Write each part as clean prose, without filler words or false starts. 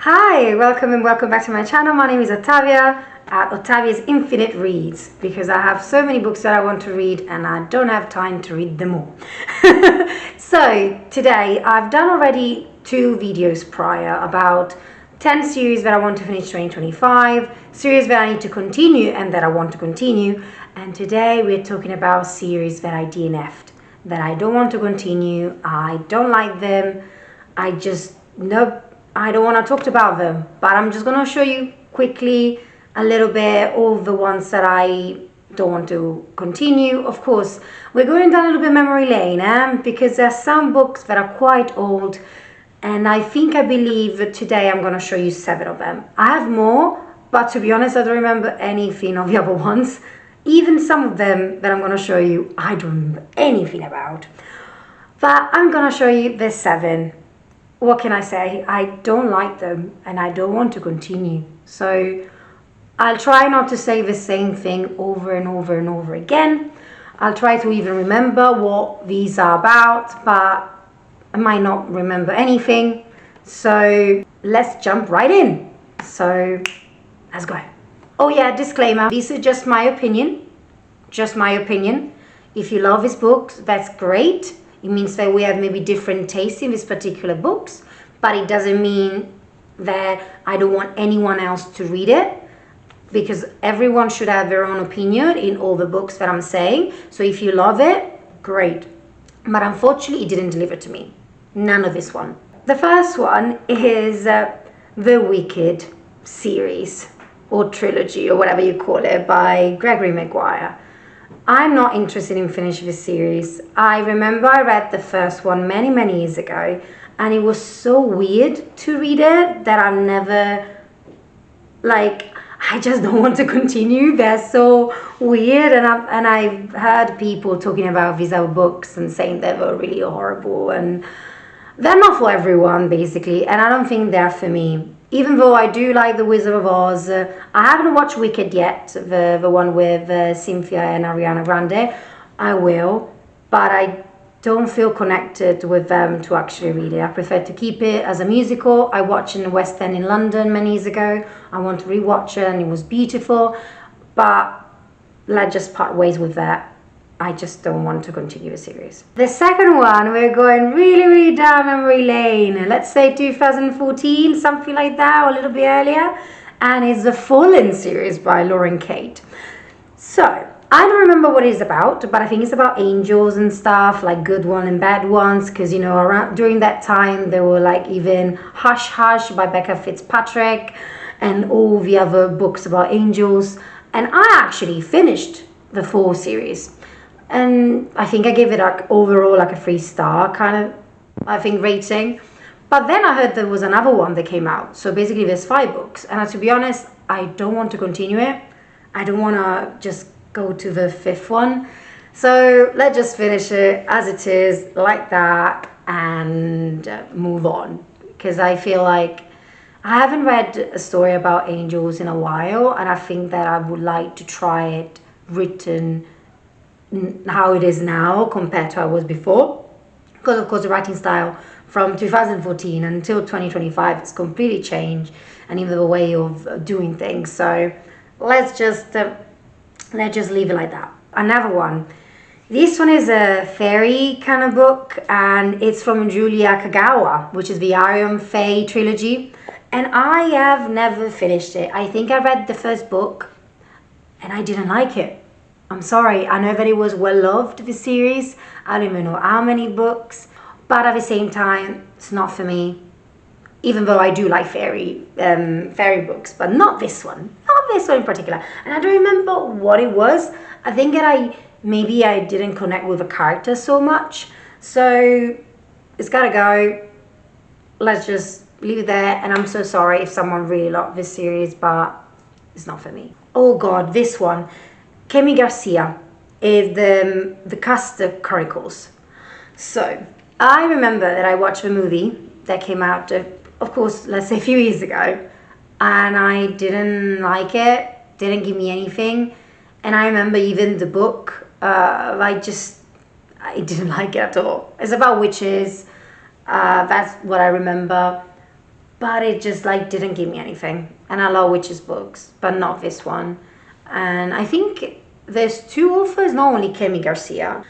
Hi, welcome and welcome back to my channel. My name is Ottavia at Ottavia's Infinite Reads, because I have so many books that I want to read and I don't have time to read them all. So today I've done already 2 videos prior about 10 series that I want to finish 2025, series that I need to continue and that I want to continue, and today we're talking about series that I DNF'd, that I don't want to continue, I don't like them, I don't want to talk about them, but I'm just going to show you quickly a little bit all the ones that I don't want to continue. Of course, we're going down a little bit memory lane, because there are some books that are quite old, and I believe that today I'm going to show you 7 of them. I have more, but to be honest, I don't remember anything of the other ones. Even some of them that I'm going to show you, I don't remember anything about. But I'm going to show you the 7. What can I say? I don't like them and I don't want to continue. So I'll try not to say the same thing over and over and over again. I'll try to even remember what these are about, but I might not remember anything. So let's jump right in. So let's go. Oh yeah, disclaimer. This is just my opinion. Just my opinion. If you love these books, that's great. It means that we have maybe different tastes in these particular books, but it doesn't mean that I don't want anyone else to read it, because everyone should have their own opinion in all the books that I'm saying. So if you love it, great. But unfortunately, it didn't deliver to me. None of this one. The first one is the Wicked series, or trilogy, or whatever you call it, by Gregory Maguire. I'm not interested in finishing this series. I remember I read the first one many years ago, and it was so weird to read it that I've never, I just don't want to continue. They're so weird, and I've heard people talking about these other books and saying they were really horrible, and they're not for everyone, basically, and I don't think they're for me. Even though I do like The Wizard of Oz, I haven't watched Wicked yet, the one with Cynthia and Ariana Grande. I will, but I don't feel connected with them to actually read it. I prefer to keep it as a musical. I watched in the West End in London many years ago. I want to rewatch it and it was beautiful, but let's just part ways with that. I just don't want to continue the series. The second one, we're going really down memory lane. Let's say 2014, something like that, or a little bit earlier. And it's the Fallen series by Lauren Kate. So, I don't remember what it's about, but I think it's about angels and stuff, like good ones and bad ones, because, you know, during that time, there were like even Hush Hush by Becca Fitzpatrick and all the other books about angels. And I actually finished the 4 series. And I think I gave it overall like a 3-star kind of, I think, rating. But then I heard there was another one that came out. So basically there's 5 books. And to be honest, I don't want to continue it. I don't want to just go to the 5th one. So let's just finish it as it is, like that, and move on. Because I feel like I haven't read a story about angels in a while. And I think that I would like to try it written how it is now compared to how it was before, because of course the writing style from 2014 until 2025 has completely changed, and even the way of doing things. So let's just leave it like that. Another one, this one is a fairy kind of book, and it's from Julia Kagawa, which is the Iron Fae trilogy, and I have never finished it. I think I read the first book and I didn't like it. I'm sorry, I know that it was well loved, this series. I don't even know how many books, but at the same time, it's not for me. Even though I do like fairy books, but not this one. Not this one in particular. And I don't remember what it was. I think that maybe I didn't connect with the character so much. So it's gotta go. Let's just leave it there. And I'm so sorry if someone really loved this series, but it's not for me. Oh God, this one. Kemi Garcia is the Custer Chronicles. So I remember that I watched the movie that came out, of course, let's say a few years ago, and I didn't like it, didn't give me anything. And I remember even the book, I didn't like it at all. It's about witches, that's what I remember. but it just like didn't give me anything. And I love witches books, but not this one. And I think there's two authors, not only Kemi Garcia.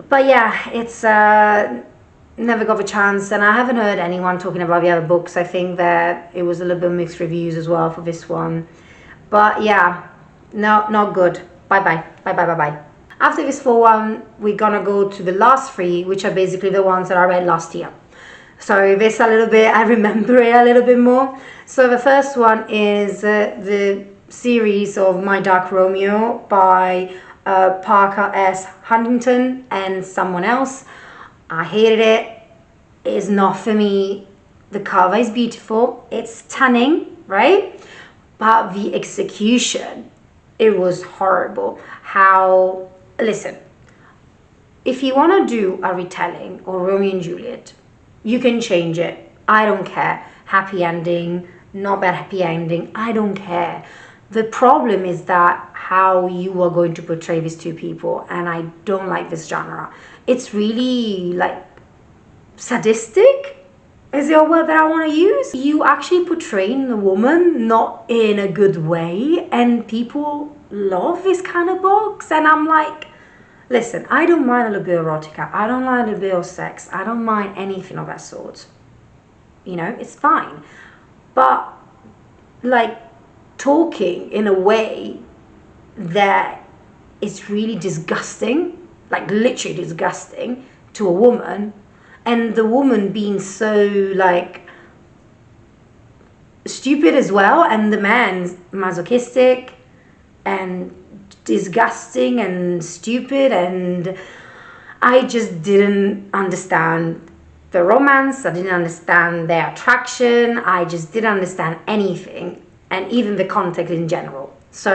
But yeah, it's never got a chance, and I haven't heard anyone talking about the other books. I think that it was a little bit mixed reviews as well for this one. But yeah, no, not good. Bye bye. Bye bye bye bye. After this full one, we're gonna go to the last three, which are basically the ones that I read last year. So this a little bit, I remember it a little bit more. So the first one is the series of My Dark Romeo by Parker S. Huntington and someone else. I hated it. It's not for me. The cover is beautiful. It's stunning, right? But the execution, it was horrible. Listen, if you want to do a retelling or Romeo and Juliet, you can change it. I don't care. Happy ending, not bad happy ending. I don't care. The problem is that how you are going to portray these two people, and I don't like this genre. It's really like sadistic, is the word that I want to use. You actually portraying the woman not in a good way, and people love this kind of books, and I'm like, listen, I don't mind a little bit of erotica, I don't mind a little bit of sex, I don't mind anything of that sort. You know, it's fine. But like talking in a way that is really disgusting, like literally disgusting to a woman, and the woman being so like stupid as well, and the man masochistic and disgusting and stupid, and I just didn't understand the romance. I didn't understand their attraction. I just didn't understand anything, and even the context in general. So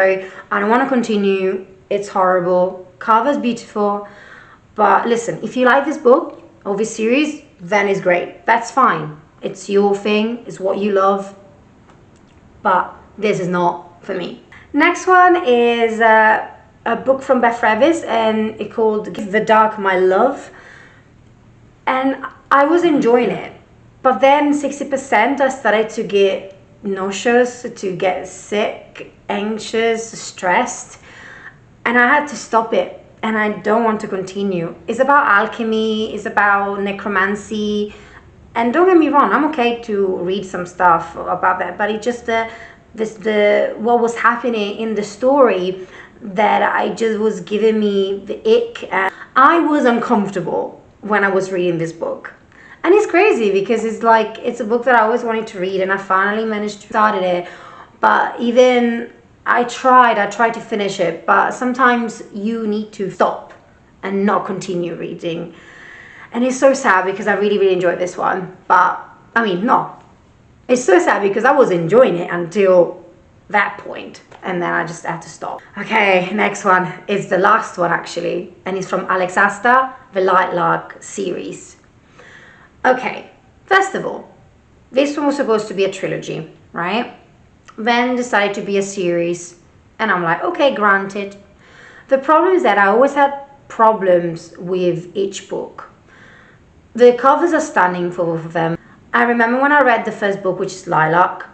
I don't want to continue. It's horrible. Cover's beautiful, but listen, if you like this book or this series, then it's great. That's fine. It's your thing. It's what you love. But this is not for me. Next one is a book from Beth Revis, and it's called Give the Dark My Love. And I was enjoying it. But then 60% I started to get nauseous, to get sick, anxious, stressed. And I had to stop it. And I don't want to continue. It's about alchemy. It's about necromancy. And don't get me wrong, I'm okay to read some stuff about that. But it just what was happening in the story that I just was giving me the ick, and I was uncomfortable when I was reading this book. And it's crazy because it's a book that I always wanted to read, and I finally managed to start it. But even I tried to finish it, but sometimes you need to stop and not continue reading. And it's so sad because I really, really enjoyed this one. But I mean, no. It's so sad because I was enjoying it until that point, and then I just had to stop. Okay, next one is the last one actually, and it's from Alex Asta, the Lilac series. Okay, first of all, this one was supposed to be a trilogy, right? Then decided to be a series, and I'm like, okay, granted. The problem is that I always had problems with each book. The covers are stunning for both of them. I remember when I read the first book, which is Lilac,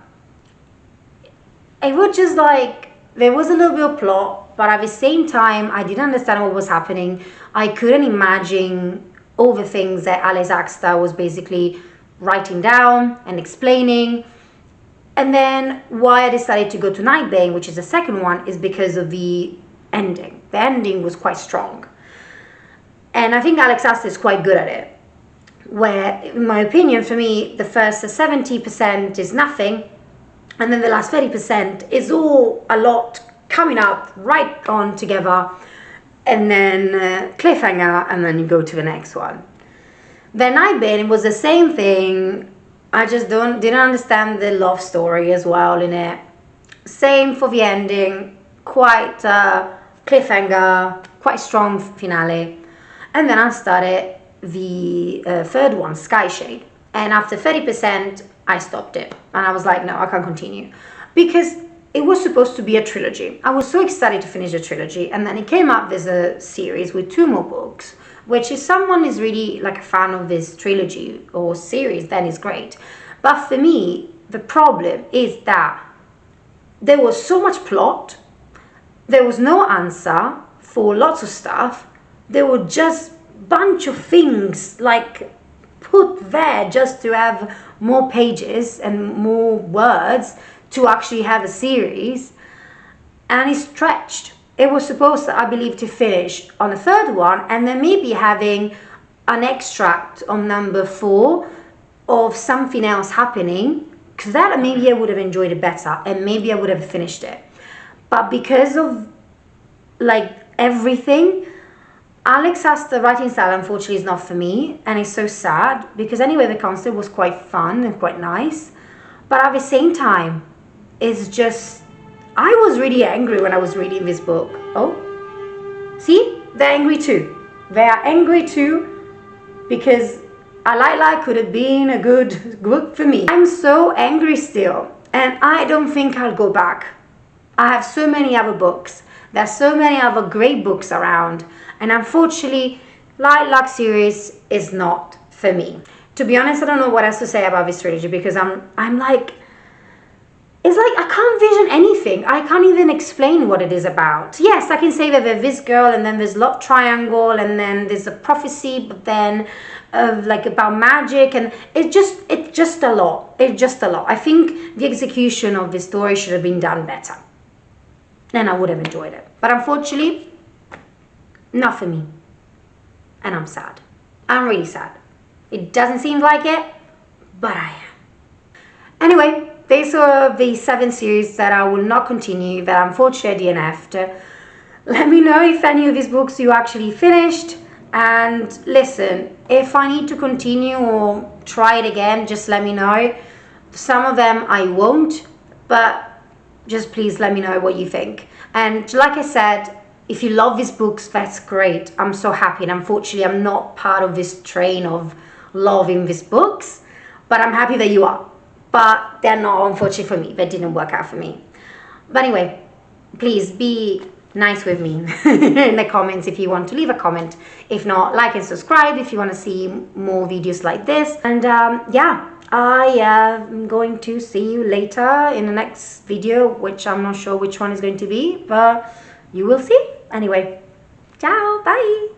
it was just like, there was a little bit of plot, but at the same time, I didn't understand what was happening. I couldn't imagine all the things that Alex Asta was basically writing down and explaining. And then why I decided to go to Nightbane, which is the second one, is because of the ending. The ending was quite strong. And I think Alex Asta is quite good at it. Where, in my opinion, for me, the first 70% is nothing, and then the last 30% is all a lot coming up right on together, and then cliffhanger, and then you go to the next one. Then Nightbane, it was the same thing. I just didn't understand the love story as well in it. Same for the ending, quite cliffhanger, quite strong finale, and then I started the third one, Skyshade, and after 30% I stopped it, and I was like, no, I can't continue, because it was supposed to be a trilogy. I was so excited to finish the trilogy, and then it came up as a series with 2 more books, which if someone is really like a fan of this trilogy or series, then it's great. But for me, the problem is that there was so much plot, there was no answer for lots of stuff, there were just bunch of things like put there just to have more pages and more words to actually have a series, and it stretched. It was supposed to, I believe, to finish on the third one, and then maybe having an extract on number 4 of something else happening, because that maybe I would have enjoyed it better, and maybe I would have finished it. But because of like everything, Alex has the writing style, unfortunately, is not for me, and it's so sad, because anyway, the concept was quite fun and quite nice, but at the same time, it's just, I was really angry when I was reading this book. Oh, see, they're angry too. They are angry too, because A Light could have been a good book for me. I'm so angry still, and I don't think I'll go back. I have so many other books. There's so many other great books around, and unfortunately, DNF'd Series is not for me. To be honest, I don't know what else to say about this trilogy, because I'm like, it's like I can't vision anything. I can't even explain what it is about. Yes, I can say that there's this girl, and then there's love triangle, and then there's a prophecy, but then like about magic, and it's just a lot. It's just a lot. I think the execution of this story should have been done better, and I would have enjoyed it. But unfortunately, not for me. And I'm sad. I'm really sad. It doesn't seem like it, but I am. Anyway, these are the 7 series that I will not continue, that unfortunately DNF'd. Let me know if any of these books you actually finished. And listen, if I need to continue or try it again, just let me know. Some of them I won't, but just please let me know what you think. And like I said, if you love these books, that's great. I'm so happy. And unfortunately, I'm not part of this train of loving these books, but I'm happy that you are. But they're not, unfortunately, for me. They didn't work out for me. But anyway, please be nice with me in the comments if you want to leave a comment. If not, like and subscribe if you want to see more videos like this. And yeah, I am going to see you later in the next video, which I'm not sure which one is going to be, but you will see. Anyway, ciao, bye.